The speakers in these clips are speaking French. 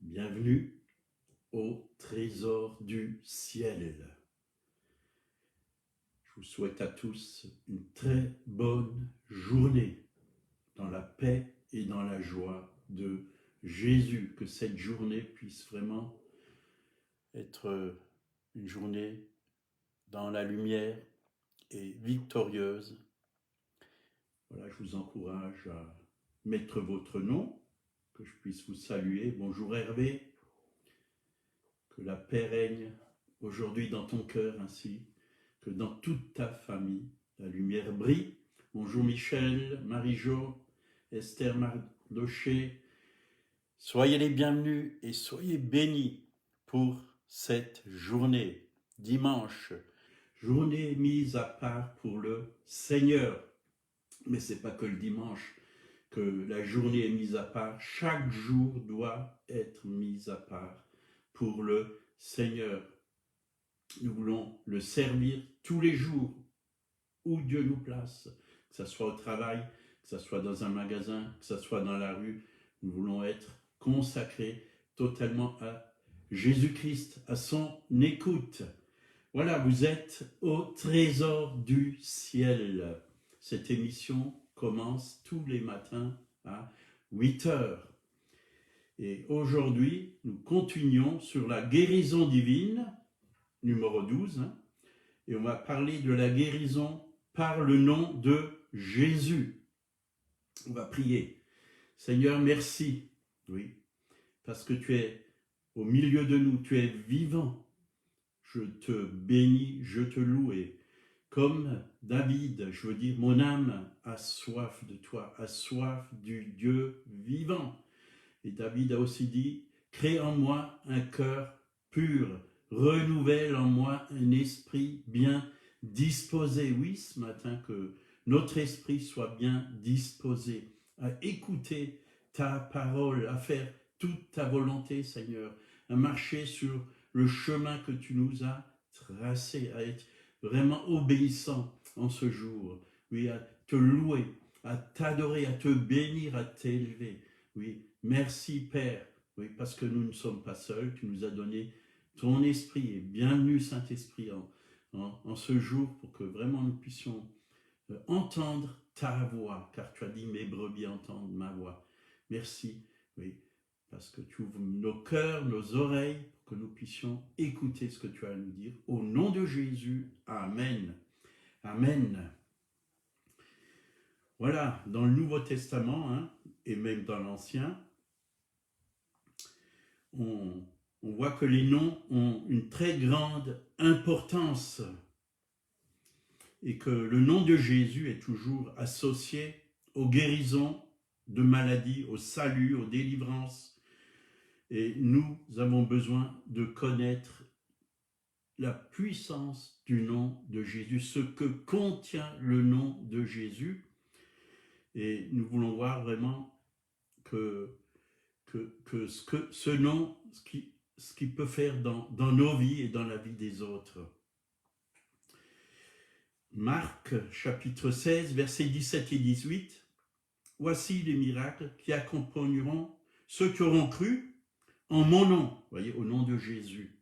Bienvenue au trésor du ciel. Je vous souhaite à tous une très bonne journée dans la paix et dans la joie de Jésus. Que cette journée puisse vraiment être une journée dans la lumière et victorieuse. Voilà, je vous encourage à mettre votre nom, que je puisse vous saluer. Bonjour Hervé. Que la paix règne aujourd'hui dans ton cœur ainsi que dans toute ta famille. La lumière brille. Bonjour Michel, Marie-Jo, Esther Mardoché. Soyez les bienvenus et soyez bénis pour cette journée, dimanche. Journée mise à part pour le Seigneur. Mais c'est pas que le dimanche que la journée est mise à part. Chaque jour doit être mis à part pour le Seigneur. Nous voulons le servir tous les jours où Dieu nous place, que ce soit au travail, que ce soit dans un magasin, que ce soit dans la rue. Nous voulons être consacrés totalement à Jésus-Christ, à son écoute. Voilà, vous êtes au trésor du ciel. Cette émission commence tous les matins à 8 heures. Et aujourd'hui, nous continuons sur la guérison divine, numéro 12, et on va parler de la guérison par le nom de Jésus. On va prier. Seigneur, merci, oui, parce que tu es au milieu de nous, tu es vivant. Je te bénis, je te loue, et comme David, je veux dire, mon âme a soif de toi, a soif du Dieu vivant. Et David a aussi dit, crée en moi un cœur pur, renouvelle en moi un esprit bien disposé. Oui, ce matin, que notre esprit soit bien disposé à écouter ta parole, à faire toute ta volonté, Seigneur, à marcher sur le chemin que tu nous as tracé, à être vraiment obéissant en ce jour. Oui, à te louer, à t'adorer, à te bénir, à t'élever. Oui, merci Père, oui, parce que nous ne sommes pas seuls, tu nous as donné ton esprit, et bienvenue Saint-Esprit en ce jour pour que vraiment nous puissions entendre ta voix, car tu as dit mes brebis entendent ma voix. Merci, oui, parce que tu ouvres nos cœurs, nos oreilles, pour que nous puissions écouter ce que tu as à nous dire. Au nom de Jésus, Amen. Amen. Voilà, dans le Nouveau Testament, et même dans l'Ancien, on voit que les noms ont une très grande importance et que le nom de Jésus est toujours associé aux guérisons de maladies, au salut, aux délivrances. Et nous avons besoin de connaître la puissance du nom de Jésus, ce que contient le nom de Jésus. Et nous voulons voir vraiment que ce nom, ce qu'il peut faire dans nos vies et dans la vie des autres. Marc, chapitre 16, versets 17 et 18. Voici les miracles qui accompagneront ceux qui auront cru en mon nom, voyez, au nom de Jésus.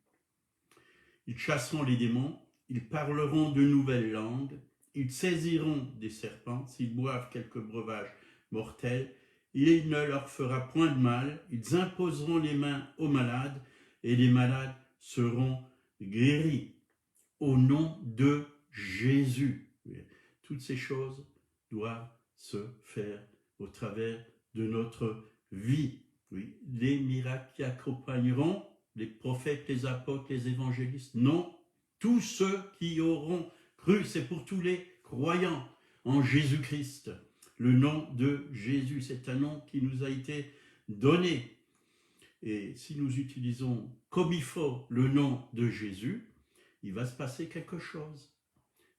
Ils chasseront les démons, ils parleront de nouvelles langues, ils saisiront des serpents, s'ils boivent quelques breuvages mortels, il ne leur fera point de mal, ils imposeront les mains aux malades, et les malades seront guéris. Au nom de Jésus. Toutes ces choses doivent se faire au travers de notre vie. Oui, les miracles qui accompagneront les prophètes, les apôtres, les évangélistes, non, tous ceux qui auront cru, c'est pour tous les croyants en Jésus-Christ. Le nom de Jésus, c'est un nom qui nous a été donné. Et si nous utilisons comme il faut le nom de Jésus, il va se passer quelque chose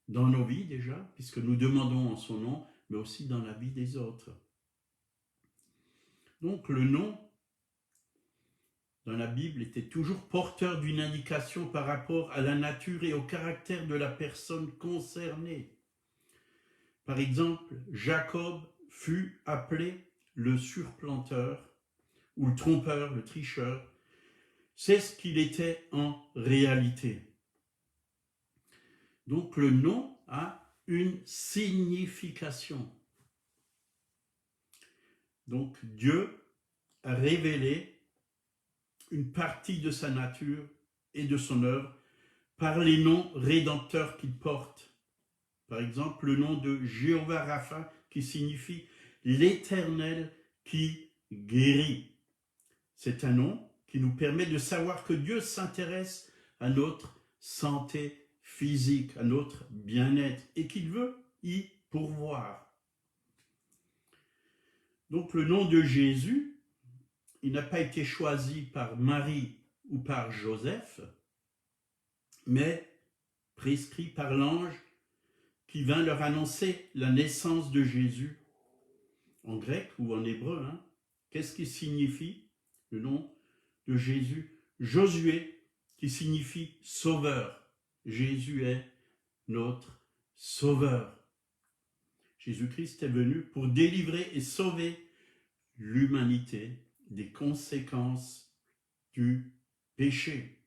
dans nos vies déjà, puisque nous demandons en son nom, mais aussi dans la vie des autres. Donc le nom, dans la Bible, était toujours porteur d'une indication par rapport à la nature et au caractère de la personne concernée. Par exemple, Jacob fut appelé le surplanteur, ou le trompeur, le tricheur, C'est ce qu'il était en réalité. Donc le nom a une signification. Donc Dieu a révélé une partie de sa nature et de son œuvre par les noms rédempteurs qu'il porte. Par exemple, le nom de Jéhovah Rapha qui signifie l'Éternel qui guérit. C'est un nom qui nous permet de savoir que Dieu s'intéresse à notre santé physique, à notre bien-être et qu'il veut y pourvoir. Donc le nom de Jésus, il n'a pas été choisi par Marie ou par Joseph, mais prescrit par l'ange qui vint leur annoncer la naissance de Jésus, en grec ou en hébreu. Qu'est-ce qui signifie le nom de Jésus? Josué, qui signifie sauveur. Jésus est notre sauveur. Jésus-Christ est venu pour délivrer et sauver l'humanité des conséquences du péché.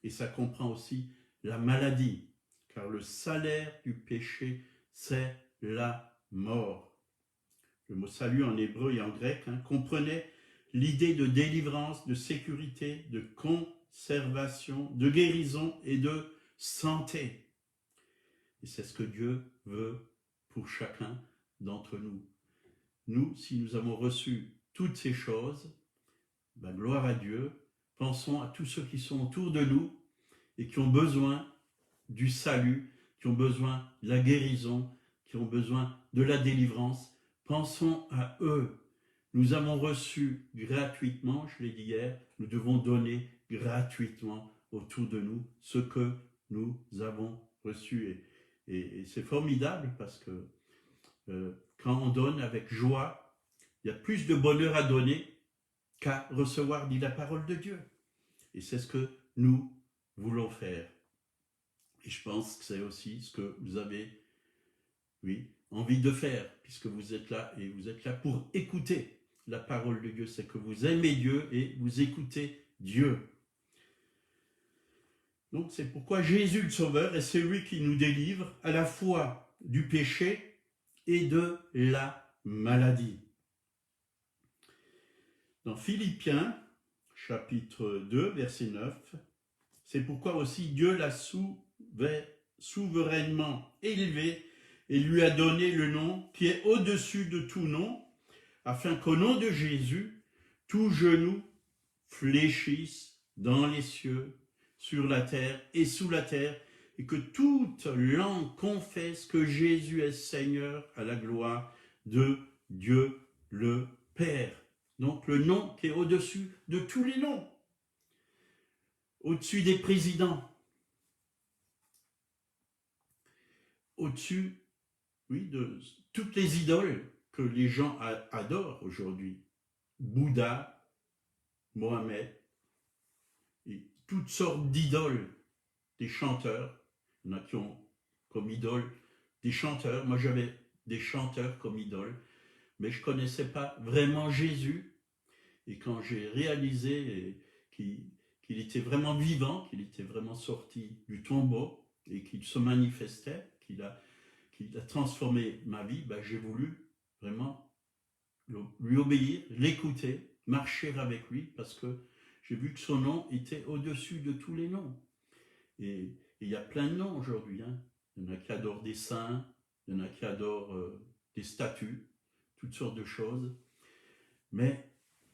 Et ça comprend aussi la maladie, car le salaire du péché, c'est la mort. Le mot salut en hébreu et en grec comprenait l'idée de délivrance, de sécurité, de conservation, de guérison et de santé. Et c'est ce que Dieu veut pour chacun d'entre nous. Nous, si nous avons reçu toutes ces choses, gloire à Dieu, pensons à tous ceux qui sont autour de nous et qui ont besoin du salut, qui ont besoin de la guérison, qui ont besoin de la délivrance. Pensons à eux. Nous avons reçu gratuitement, je l'ai dit hier, nous devons donner gratuitement autour de nous ce que nous avons reçu. Et c'est formidable parce que quand on donne avec joie, il y a plus de bonheur à donner qu'à recevoir, dit la parole de Dieu. Et c'est ce que nous voulons faire. Et je pense que c'est aussi ce que vous avez, envie de faire, puisque vous êtes là et vous êtes là pour écouter la parole de Dieu. C'est que vous aimez Dieu et vous écoutez Dieu. Donc c'est pourquoi Jésus le Sauveur est celui qui nous délivre à la fois du péché et de la maladie. Dans Philippiens, chapitre 2, verset 9, c'est pourquoi aussi Dieu l'a souverainement élevé et lui a donné le nom qui est au-dessus de tout nom, afin qu'au nom de Jésus, tout genou fléchisse dans les cieux, sur la terre et sous la terre, et que toute langue confesse que Jésus est Seigneur à la gloire de Dieu le Père. Donc le nom qui est au-dessus de tous les noms, au-dessus des présidents, au-dessus, de toutes les idoles que les gens adorent aujourd'hui. Bouddha, Mohamed, et toutes sortes d'idoles, des chanteurs. Il y en a qui ont comme idole des chanteurs. Moi, j'avais des chanteurs comme idole, mais je ne connaissais pas vraiment Jésus. Et quand j'ai réalisé qu'il était vraiment vivant, qu'il était vraiment sorti du tombeau et qu'il se manifestait, qu'il a transformé ma vie, j'ai voulu vraiment lui obéir, l'écouter, marcher avec lui, parce que j'ai vu que son nom était au-dessus de tous les noms. Et il y a plein de noms aujourd'hui. Il y en a qui adorent des saints, il y en a qui adorent des statues, toutes sortes de choses. Mais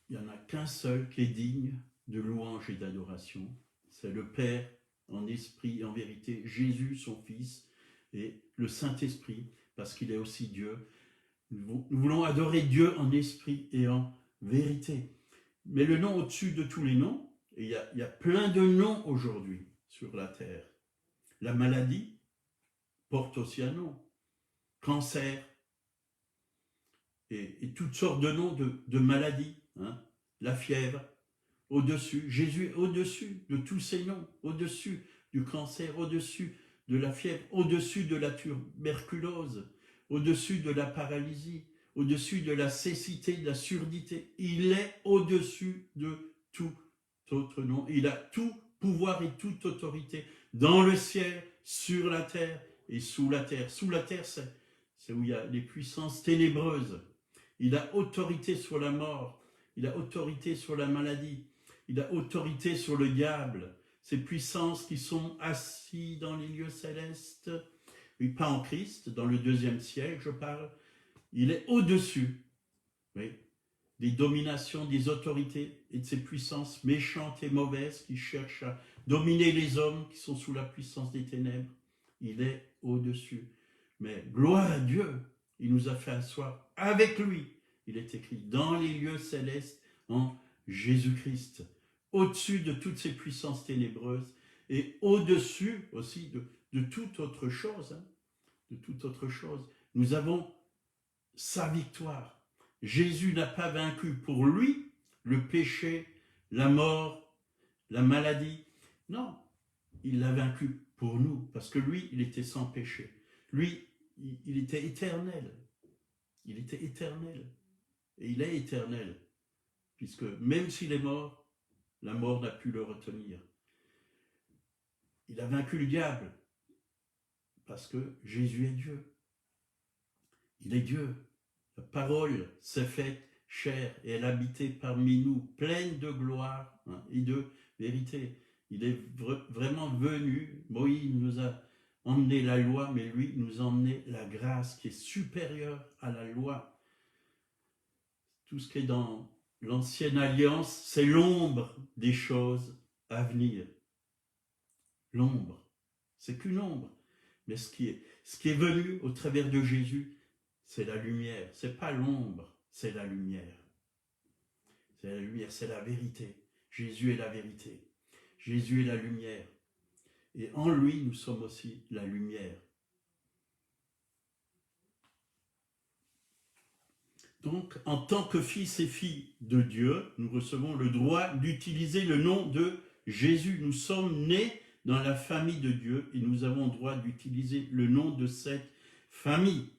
il n'y en a qu'un seul qui est digne de louange et d'adoration. C'est le Père en esprit et en vérité, Jésus son Fils et le Saint-Esprit, parce qu'il est aussi Dieu. Nous voulons adorer Dieu en esprit et en vérité. Mais le nom au-dessus de tous les noms, et il y a plein de noms aujourd'hui sur la terre. La maladie porte aussi un nom. Cancer, et toutes sortes de noms de maladies. La fièvre, au-dessus. Jésus est au-dessus de tous ces noms, au-dessus du cancer, au-dessus de la fièvre, au-dessus de la tuberculose, au-dessus de la paralysie, au-dessus de la cécité, de la surdité. Il est au-dessus de toutes autre nom. Il a tout pouvoir et toute autorité dans le ciel, sur la terre et sous la terre. Sous la terre, c'est où il y a les puissances ténébreuses. Il a autorité sur la mort. Il a autorité sur la maladie. Il a autorité sur le diable. Ces puissances qui sont assises dans les lieux célestes. Oui, pas en Christ, dans le 2e siècle, je parle. Il est au-dessus, oui, des dominations, des autorités et de ces puissances méchantes et mauvaises qui cherchent à dominer les hommes qui sont sous la puissance des ténèbres. Il est au-dessus. Mais gloire à Dieu, il nous a fait asseoir avec lui. Il est écrit dans les lieux célestes en Jésus-Christ, au-dessus de toutes ces puissances ténébreuses et au-dessus aussi de toute autre chose. De toute autre chose. Nous avons sa victoire. Jésus n'a pas vaincu pour lui le péché, la mort, la maladie. Non, il l'a vaincu pour nous, parce que lui, il était sans péché. Lui, il était éternel. Il était éternel. Et il est éternel, puisque même s'il est mort, la mort n'a pu le retenir. Il a vaincu le diable, parce que Jésus est Dieu. Il est Dieu. La parole s'est faite chair et elle habitait parmi nous, pleine de gloire et de vérité. Il est vraiment venu. Moïse nous a emmené la loi, mais lui nous a emmené la grâce qui est supérieure à la loi. Tout ce qui est dans l'ancienne alliance, c'est l'ombre des choses à venir. L'ombre, c'est qu'une ombre. Mais ce qui est venu au travers de Jésus, c'est la lumière. C'est pas l'ombre, c'est la lumière. C'est la lumière, c'est la vérité. Jésus est la vérité. Jésus est la lumière. Et en lui, nous sommes aussi la lumière. Donc, en tant que fils et filles de Dieu, nous recevons le droit d'utiliser le nom de Jésus. Nous sommes nés dans la famille de Dieu et nous avons le droit d'utiliser le nom de cette famille.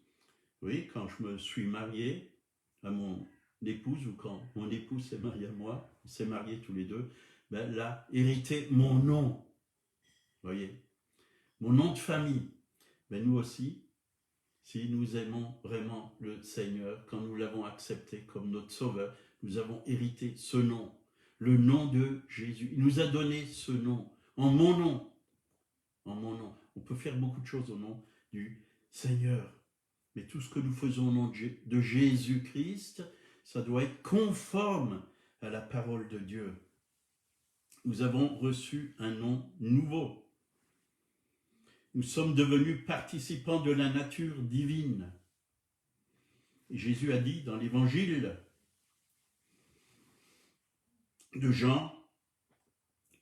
Oui, quand je me suis marié à mon épouse, ou quand mon épouse s'est mariée à moi, on s'est mariés tous les deux, ben, elle a hérité mon nom. Vous voyez, mon nom de famille. Ben, nous aussi, si nous aimons vraiment le Seigneur, quand nous l'avons accepté comme notre Sauveur, nous avons hérité ce nom, le nom de Jésus. Il nous a donné ce nom, en mon nom. En mon nom. On peut faire beaucoup de choses au nom du Seigneur. Mais tout ce que nous faisons au nom de Jésus-Christ, ça doit être conforme à la parole de Dieu. Nous avons reçu un nom nouveau. Nous sommes devenus participants de la nature divine. Et Jésus a dit dans l'évangile de Jean,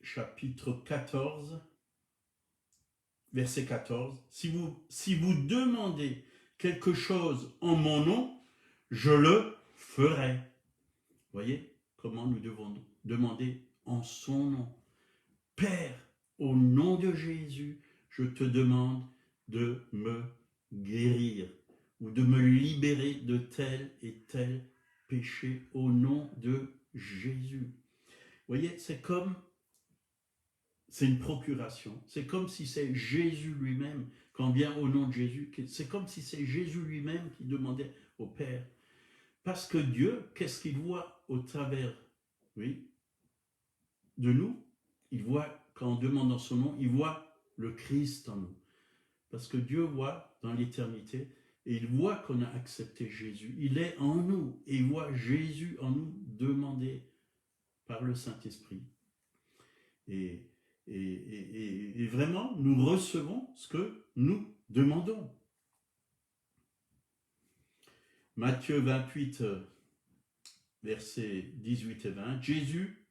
chapitre 14, verset 14, si vous demandez quelque chose en mon nom, je le ferai. Vous voyez comment nous devons demander en son nom. Père, au nom de Jésus, je te demande de me guérir ou de me libérer de tel et tel péché au nom de Jésus. Vous voyez, c'est une procuration. C'est comme si c'est Jésus lui-même, quand vient au nom de Jésus, c'est comme si c'est Jésus lui-même qui demandait au Père. Parce que Dieu, qu'est-ce qu'il voit au travers, oui, de nous? Il voit, quand on demande en son nom, il voit le Christ en nous. Parce que Dieu voit dans l'éternité, et il voit qu'on a accepté Jésus. Il est en nous, et il voit Jésus en nous demandé par le Saint-Esprit. Et vraiment, nous recevons ce que nous demandons. Matthieu 28, versets 18 et 20. Jésus,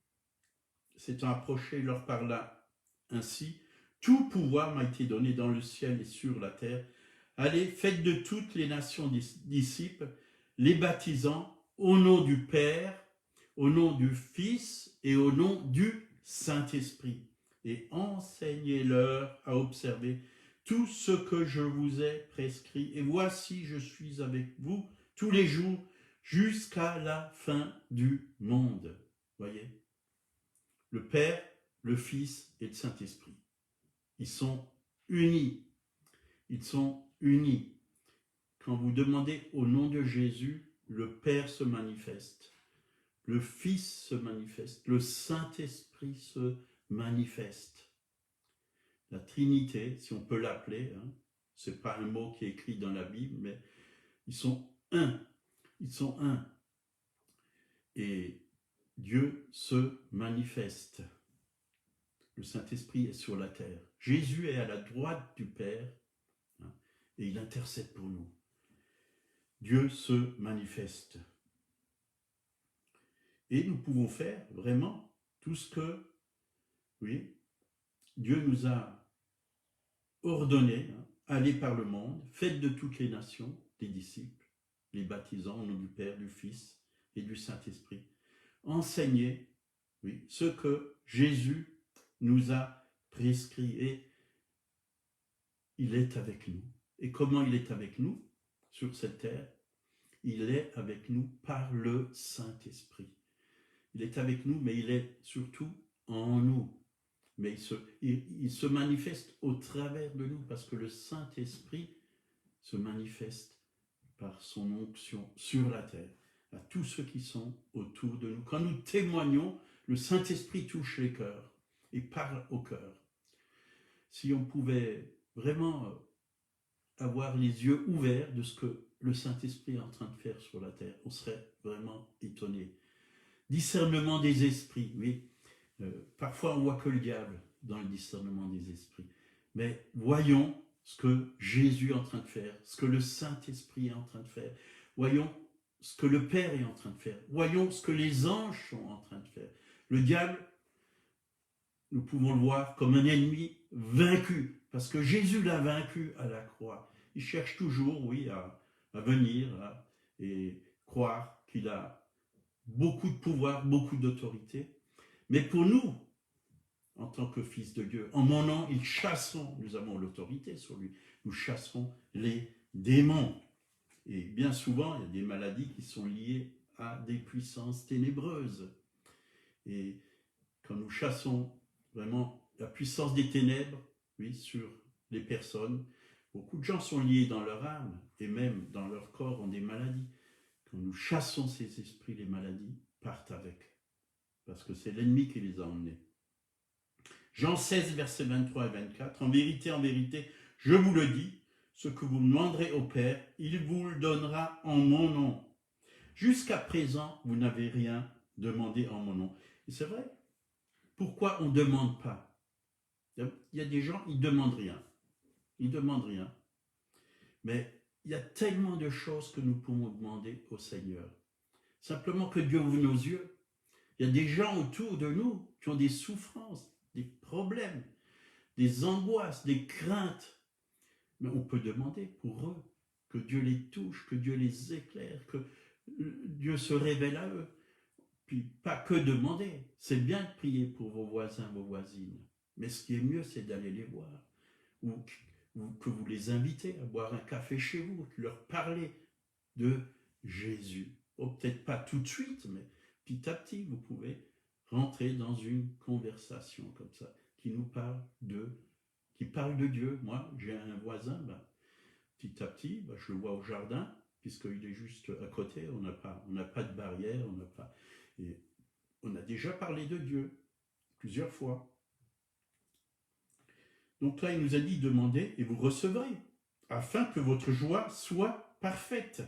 s'étant approché, leur parla ainsi. Tout pouvoir m'a été donné dans le ciel et sur la terre. Allez, faites de toutes les nations disciples, les baptisant au nom du Père, au nom du Fils et au nom du Saint-Esprit. Et enseignez-leur à observer tout ce que je vous ai prescrit. Et voici, je suis avec vous tous les jours jusqu'à la fin du monde. Voyez, le Père, le Fils et le Saint-Esprit. Ils sont unis. Ils sont unis. Quand vous demandez au nom de Jésus, le Père se manifeste, le Fils se manifeste, le Saint-Esprit se manifeste. La Trinité, si on peut l'appeler, ce n'est pas un mot qui est écrit dans la Bible, mais ils sont un. Ils sont un. Et Dieu se manifeste. Le Saint-Esprit est sur la terre. Jésus est à la droite du Père et il intercède pour nous. Dieu se manifeste. Et nous pouvons faire vraiment tout ce que, oui, Dieu nous a ordonné, aller par le monde, faites de toutes les nations des disciples, les baptisant au nom du Père, du Fils et du Saint-Esprit. Enseignez, oui, ce que Jésus nous a prescrit et il est avec nous. Et comment il est avec nous sur cette terre? Il est avec nous par le Saint-Esprit. Il est avec nous, mais il est surtout en nous. Mais il se manifeste au travers de nous, parce que le Saint-Esprit se manifeste par son onction sur la terre, à tous ceux qui sont autour de nous. Quand nous témoignons, le Saint-Esprit touche les cœurs et parle au cœur. Si on pouvait vraiment avoir les yeux ouverts de ce que le Saint-Esprit est en train de faire sur la terre, on serait vraiment étonné. Discernement des esprits, oui. Parfois on voit que le diable dans le discernement des esprits. Mais voyons ce que Jésus est en train de faire, ce que le Saint-Esprit est en train de faire. Voyons ce que le Père est en train de faire. Voyons ce que les anges sont en train de faire. Le diable, nous pouvons le voir comme un ennemi vaincu, parce que Jésus l'a vaincu à la croix. Il cherche toujours, oui, à venir et croire qu'il a beaucoup de pouvoir, beaucoup d'autorité. Mais pour nous, en tant que fils de Dieu, en mon nom, nous avons l'autorité sur lui, nous chassons les démons. Et bien souvent, il y a des maladies qui sont liées à des puissances ténébreuses. Et quand nous chassons vraiment la puissance des ténèbres, oui, sur les personnes, beaucoup de gens sont liés dans leur âme et même dans leur corps ont des maladies. Quand nous chassons ces esprits, les maladies partent avec, parce que c'est l'ennemi qui les a emmenés. Jean 16, versets 23 et 24, en vérité, je vous le dis, ce que vous demanderez au Père, il vous le donnera en mon nom. Jusqu'à présent, vous n'avez rien demandé en mon nom. Et c'est vrai, pourquoi on ne demande pas? Il y a des gens, ils ne demandent rien. Ils ne demandent rien. Mais il y a tellement de choses que nous pouvons demander au Seigneur. Simplement que Dieu ouvre nos yeux. Il y a des gens autour de nous qui ont des souffrances, des problèmes, des angoisses, des craintes. Mais on peut demander pour eux que Dieu les touche, que Dieu les éclaire, que Dieu se révèle à eux. Puis pas que demander, c'est bien de prier pour vos voisins, vos voisines. Mais ce qui est mieux, c'est d'aller les voir. Ou que vous les invitez à boire un café chez vous, que leur parlez de Jésus. Oh, peut-être pas tout de suite, mais petit à petit, vous pouvez rentrer dans une conversation comme ça, qui parle de Dieu. Moi, j'ai un voisin, petit à petit, je le vois au jardin, puisqu'il est juste à côté, on n'a pas de barrière, et on a déjà parlé de Dieu plusieurs fois. Donc là, il nous a dit, demandez et vous recevrez, afin que votre joie soit parfaite.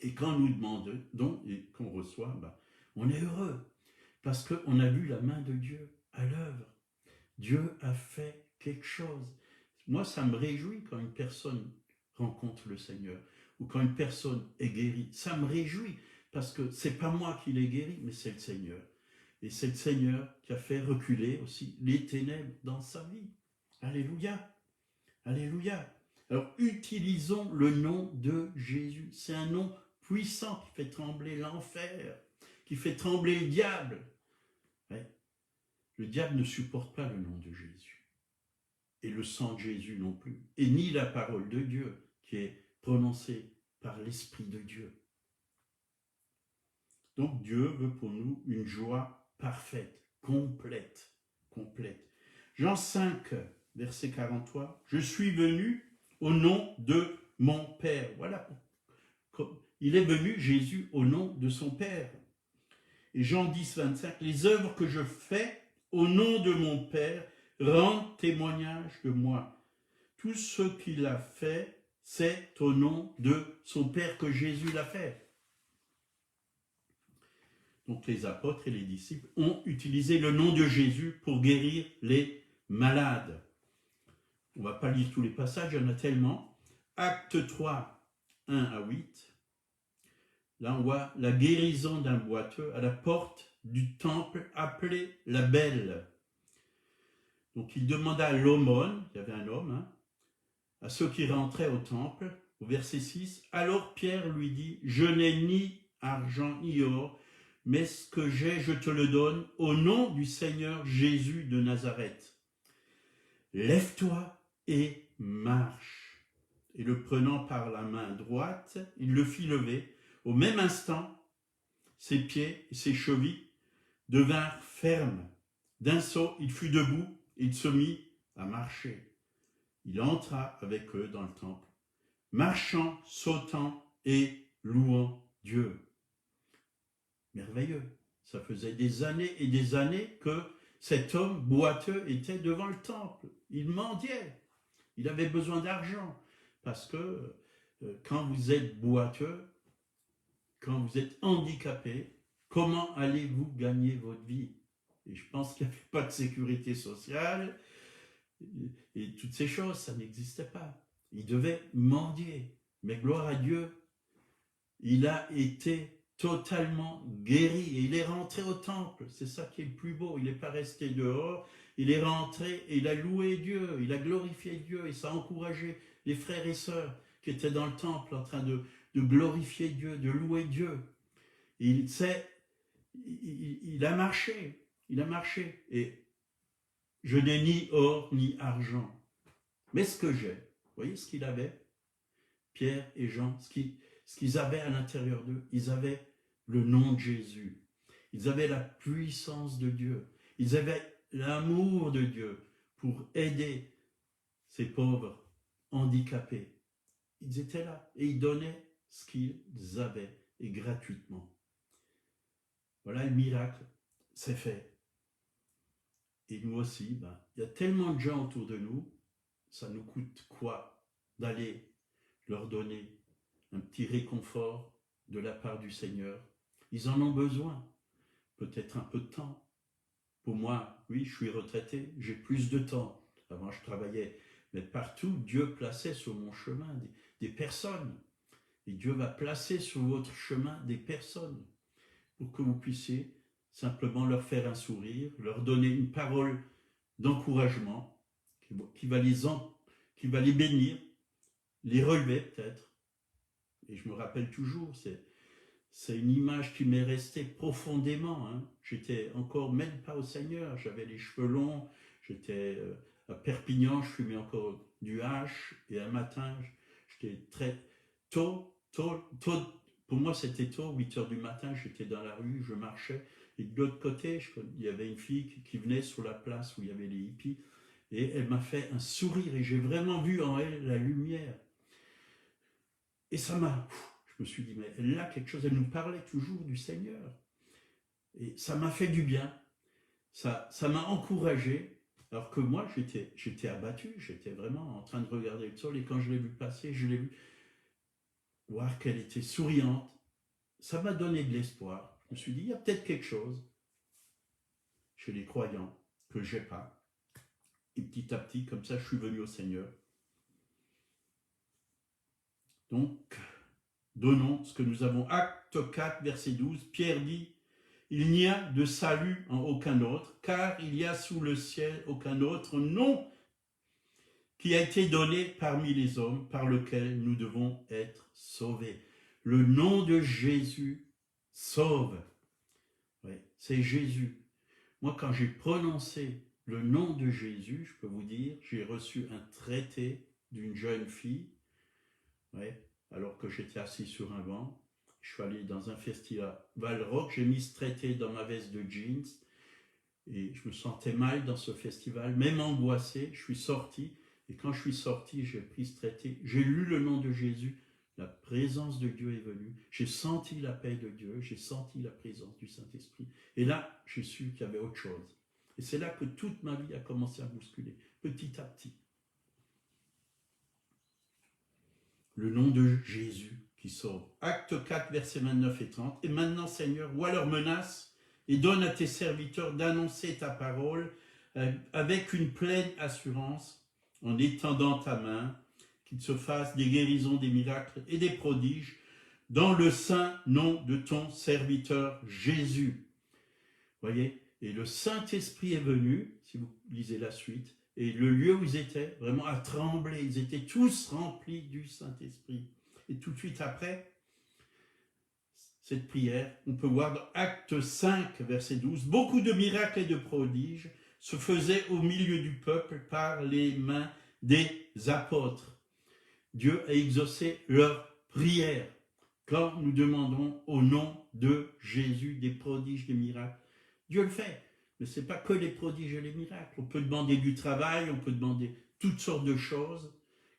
Et quand nous demandons et qu'on reçoit, on est heureux, parce qu'on a vu la main de Dieu à l'œuvre. Dieu a fait quelque chose. Moi, ça me réjouit quand une personne rencontre le Seigneur, ou quand une personne est guérie. Ça me réjouit, parce que c'est pas moi qui l'ai guéri, mais c'est le Seigneur. Et c'est le Seigneur qui a fait reculer aussi les ténèbres dans sa vie. Alléluia, alléluia. Alors, utilisons le nom de Jésus. C'est un nom puissant qui fait trembler l'enfer, qui fait trembler le diable. Ouais. Le diable ne supporte pas le nom de Jésus. Et le sang de Jésus non plus. Et ni la parole de Dieu qui est prononcée par l'Esprit de Dieu. Donc Dieu veut pour nous une joie parfaite. complète, complète. Jean 5, verset 43, « Je suis venu au nom de mon Père. » Voilà, il est venu, Jésus, au nom de son Père. Et Jean 10, 25, « Les œuvres que je fais au nom de mon Père rendent témoignage de moi. Tout ce qu'il a fait, c'est au nom de son Père que Jésus l'a fait. » Donc les apôtres et les disciples ont utilisé le nom de Jésus pour guérir les malades. On ne va pas lire tous les passages, il y en a tellement. Acte 3, 1 à 8. Là, on voit la guérison d'un boiteux à la porte du temple appelé la Belle. Donc il demanda l'aumône, il y avait un homme, à ceux qui rentraient au temple, au verset 6. Alors Pierre lui dit, « Je n'ai ni argent ni or, mais ce que j'ai, je te le donne au nom du Seigneur Jésus de Nazareth. Lève-toi et marche. » Et le prenant par la main droite, il le fit lever. Au même instant, ses pieds et ses chevilles devinrent fermes. D'un saut, il fut debout et il se mit à marcher. Il entra avec eux dans le temple, marchant, sautant et louant Dieu. Merveilleux. Ça faisait des années et des années que cet homme boiteux était devant le temple. Il mendiait. Il avait besoin d'argent. Parce que quand vous êtes boiteux, quand vous êtes handicapé, comment allez-vous gagner votre vie? Et je pense qu'il n'y avait pas de sécurité sociale et toutes ces choses, ça n'existait pas. Il devait mendier. Mais gloire à Dieu, il a été totalement guéri et il est rentré au temple. C'est ça qui est le plus beau. Il n'est pas resté dehors, il est rentré et il a loué Dieu, il a glorifié Dieu et ça a encouragé les frères et sœurs qui étaient dans le temple en train de glorifier Dieu, de louer Dieu. Il a marché, et je n'ai ni or ni argent, mais ce que j'ai, vous voyez ce qu'il avait, Pierre et Jean, ce qu'ils avaient à l'intérieur d'eux, ils avaient le nom de Jésus, ils avaient la puissance de Dieu, ils avaient l'amour de Dieu pour aider ces pauvres handicapés. Ils étaient là et ils donnaient ce qu'ils avaient et gratuitement. Voilà le miracle, c'est fait. Et nous aussi, il y a tellement de gens autour de nous, ça nous coûte quoi d'aller leur donner un petit réconfort de la part du Seigneur. Ils en ont besoin, peut-être un peu de temps. Pour moi, oui, je suis retraité, j'ai plus de temps. Avant, je travaillais, mais partout, Dieu plaçait sur mon chemin des personnes. Et Dieu va placer sur votre chemin des personnes pour que vous puissiez simplement leur faire un sourire, leur donner une parole d'encouragement qui va les bénir, les relever peut-être. Et je me rappelle toujours, c'est une image qui m'est restée profondément. J'étais encore même pas au Seigneur, j'avais les cheveux longs, j'étais à Perpignan, je fumais encore du hache, et un matin, j'étais très tôt, pour moi c'était tôt, 8h du matin, j'étais dans la rue, je marchais, et de l'autre côté, il y avait une fille qui venait sur la place où il y avait les hippies, et elle m'a fait un sourire, et j'ai vraiment vu en elle la lumière. Et ça je me suis dit, mais elle a quelque chose, elle nous parlait toujours du Seigneur. Et ça m'a fait du bien, ça m'a encouragé, alors que moi j'étais abattu, j'étais vraiment en train de regarder le sol, et quand je l'ai vu passer, je l'ai vu voir qu'elle était souriante, ça m'a donné de l'espoir. Je me suis dit, il y a peut-être quelque chose chez les croyants que je n'ai pas. Et petit à petit, comme ça, je suis venu au Seigneur. Donc, donnons ce que nous avons. Acte 4, verset 12, Pierre dit, « Il n'y a de salut en aucun autre, car il y a sous le ciel aucun autre nom qui a été donné parmi les hommes par lequel nous devons être sauvés. » Le nom de Jésus sauve. Oui, c'est Jésus. Moi, quand j'ai prononcé le nom de Jésus, je peux vous dire, j'ai reçu un traité d'une jeune fille, alors que j'étais assis sur un banc. Je suis allé dans un festival rock, j'ai mis ce traité dans ma veste de jeans, Et je me sentais mal dans ce festival, même angoissé. Je suis sorti. Et quand je suis sorti, j'ai pris ce traité. J'ai lu le nom de Jésus. La présence de Dieu est venue. J'ai senti la paix de Dieu. J'ai senti la présence du Saint-Esprit. Et là, j'ai su qu'il y avait autre chose. Et c'est là que toute ma vie a commencé à bousculer, petit à petit. Le nom de Jésus qui sauve. Acte 4, versets 29 et 30. Et maintenant, Seigneur, vois leurs menaces et donne à tes serviteurs d'annoncer ta parole avec une pleine assurance, en étendant ta main, qu'il se fasse des guérisons, des miracles et des prodiges, dans le saint nom de ton serviteur Jésus. Voyez, et le Saint-Esprit est venu, si vous lisez la suite, et le lieu où ils étaient, vraiment a tremblé, ils étaient tous remplis du Saint-Esprit. Et tout de suite après, cette prière, on peut voir dans Acte 5, verset 12, beaucoup de miracles et de prodiges se faisaient au milieu du peuple par les mains des apôtres. Dieu a exaucé leur prière quand nous demandons au nom de Jésus des prodiges, des miracles. Dieu le fait, mais ce n'est pas que les prodiges et les miracles. On peut demander du travail, on peut demander toutes sortes de choses.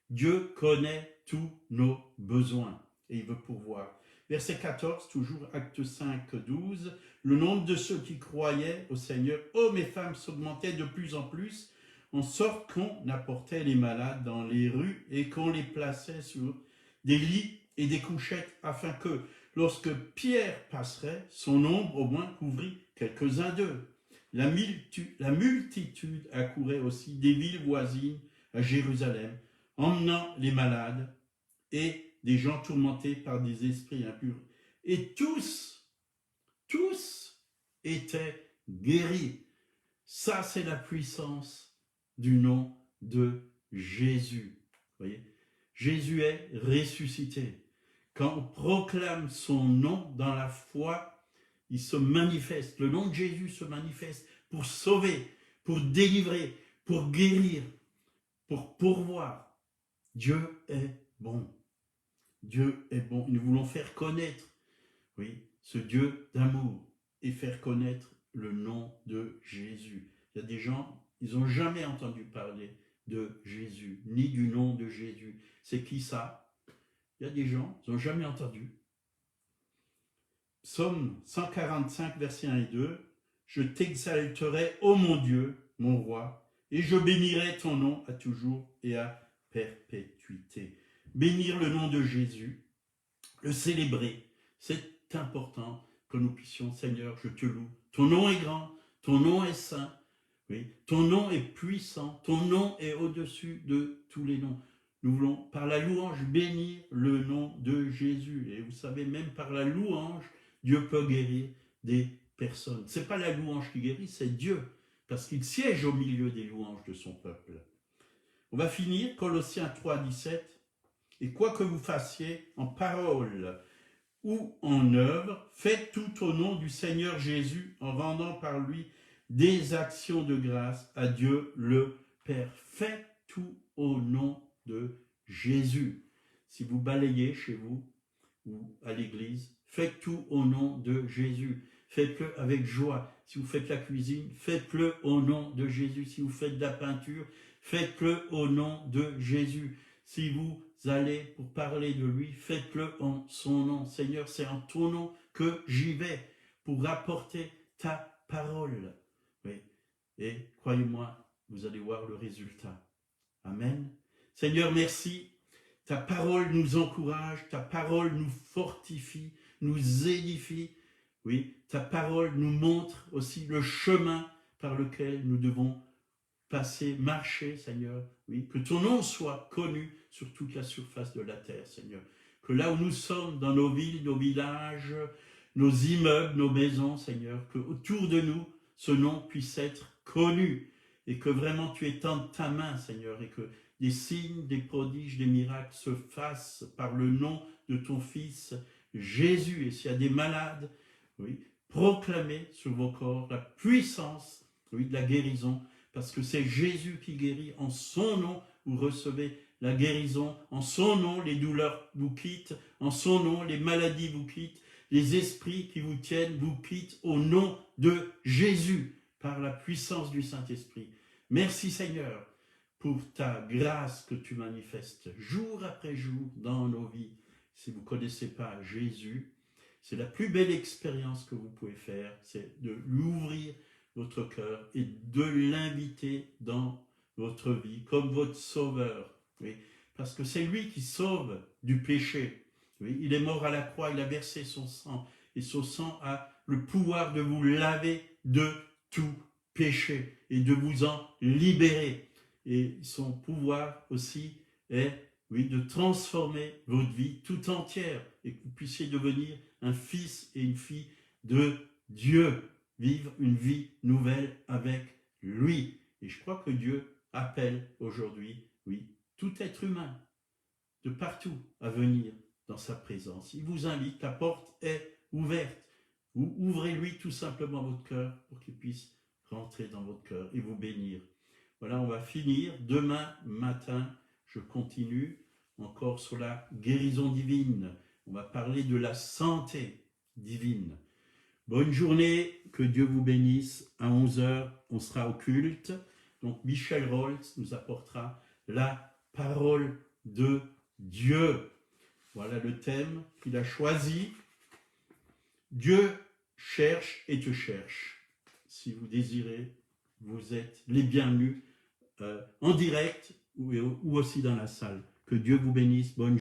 Dieu connaît tous nos besoins et il veut pourvoir. Verset 14, toujours Acte 5, 12. Le nombre de ceux qui croyaient au Seigneur, hommes et femmes, s'augmentait de plus en plus, en sorte qu'on apportait les malades dans les rues et qu'on les plaçait sur des lits et des couchettes, afin que, lorsque Pierre passerait, son ombre au moins couvrit quelques-uns d'eux. La multitude accourait aussi des villes voisines à Jérusalem, emmenant les malades et des gens tourmentés par des esprits impurs. Et tous étaient guéris. Ça, c'est la puissance du nom de Jésus. Vous voyez, Jésus est ressuscité. Quand on proclame son nom dans la foi, il se manifeste. Le nom de Jésus se manifeste pour sauver, pour délivrer, pour guérir, pour pourvoir. Dieu est bon. Dieu est bon. Nous voulons faire connaître, oui, ce Dieu d'amour et faire connaître le nom de Jésus. Il y a des gens, ils n'ont jamais entendu parler de Jésus, ni du nom de Jésus. C'est qui ça? Il y a des gens, ils n'ont jamais entendu. Psaume 145, versets 1 et 2. Je t'exalterai, ô mon Dieu, mon roi, et je bénirai ton nom à toujours et à perpétuité. Bénir le nom de Jésus, le célébrer, c'est important que nous puissions, Seigneur, je te loue. Ton nom est grand, ton nom est saint, oui, ton nom est puissant, ton nom est au-dessus de tous les noms. Nous voulons, par la louange, bénir le nom de Jésus. Et vous savez, même par la louange, Dieu peut guérir des personnes. Ce n'est pas la louange qui guérit, c'est Dieu, parce qu'il siège au milieu des louanges de son peuple. On va finir, Colossiens 3, 17. Et quoi que vous fassiez en parole ou en œuvre, faites tout au nom du Seigneur Jésus, en rendant par lui des actions de grâce à Dieu le Père. Faites tout au nom de Jésus. Si vous balayez chez vous ou à l'église, faites tout au nom de Jésus. Faites-le avec joie. Si vous faites la cuisine, faites-le au nom de Jésus. Si vous faites de la peinture, faites-le au nom de Jésus. Si vous allez pour parler de lui, faites-le en son nom. Seigneur, c'est en ton nom que j'y vais pour rapporter ta parole. Oui. Et croyez-moi, vous allez voir le résultat. Amen. Seigneur, merci. Ta parole nous encourage, ta parole nous fortifie, nous édifie. Oui, ta parole nous montre aussi le chemin par lequel nous devons passer, marcher, Seigneur. Oui, que ton nom soit connu sur toute la surface de la terre, Seigneur. Que là où nous sommes, dans nos villes, nos villages, nos immeubles, nos maisons, Seigneur, que autour de nous, ce nom puisse être connu et que vraiment tu étendes ta main, Seigneur, et que des signes, des prodiges, des miracles se fassent par le nom de ton Fils Jésus. Et s'il y a des malades, oui, proclamez sur vos corps la puissance, oui, de la guérison, parce que c'est Jésus qui guérit. En son nom, vous recevez la guérison. En son nom, les douleurs vous quittent. En son nom, les maladies vous quittent. Les esprits qui vous tiennent vous quittent au nom de Jésus. par la puissance du Saint-Esprit. Merci Seigneur pour ta grâce que tu manifestes jour après jour dans nos vies. Si vous ne connaissez pas Jésus, c'est la plus belle expérience que vous pouvez faire, c'est de lui ouvrir votre cœur et de l'inviter dans votre vie comme votre sauveur. Oui, parce que c'est lui qui sauve du péché. Oui, il est mort à la croix, il a versé son sang, et son sang a le pouvoir de vous laver de tout péché et de vous en libérer. Et son pouvoir aussi est, oui, de transformer votre vie tout entière et que vous puissiez devenir un fils et une fille de Dieu, vivre une vie nouvelle avec lui. Et je crois que Dieu appelle aujourd'hui, oui, tout être humain de partout à venir dans sa présence. Il vous invite, la porte est ouverte. Vous ouvrez-lui tout simplement votre cœur pour qu'il puisse rentrer dans votre cœur et vous bénir. Voilà, on va finir. Demain matin, je continue encore sur la guérison divine. On va parler de la santé divine. Bonne journée, que Dieu vous bénisse. À 11 h, on sera au culte. Donc Michel Rolls nous apportera la parole de Dieu. Voilà le thème qu'il a choisi. Dieu cherche et te cherche. Si vous désirez, vous êtes les bienvenus en direct ou aussi dans la salle. Que Dieu vous bénisse. Bonne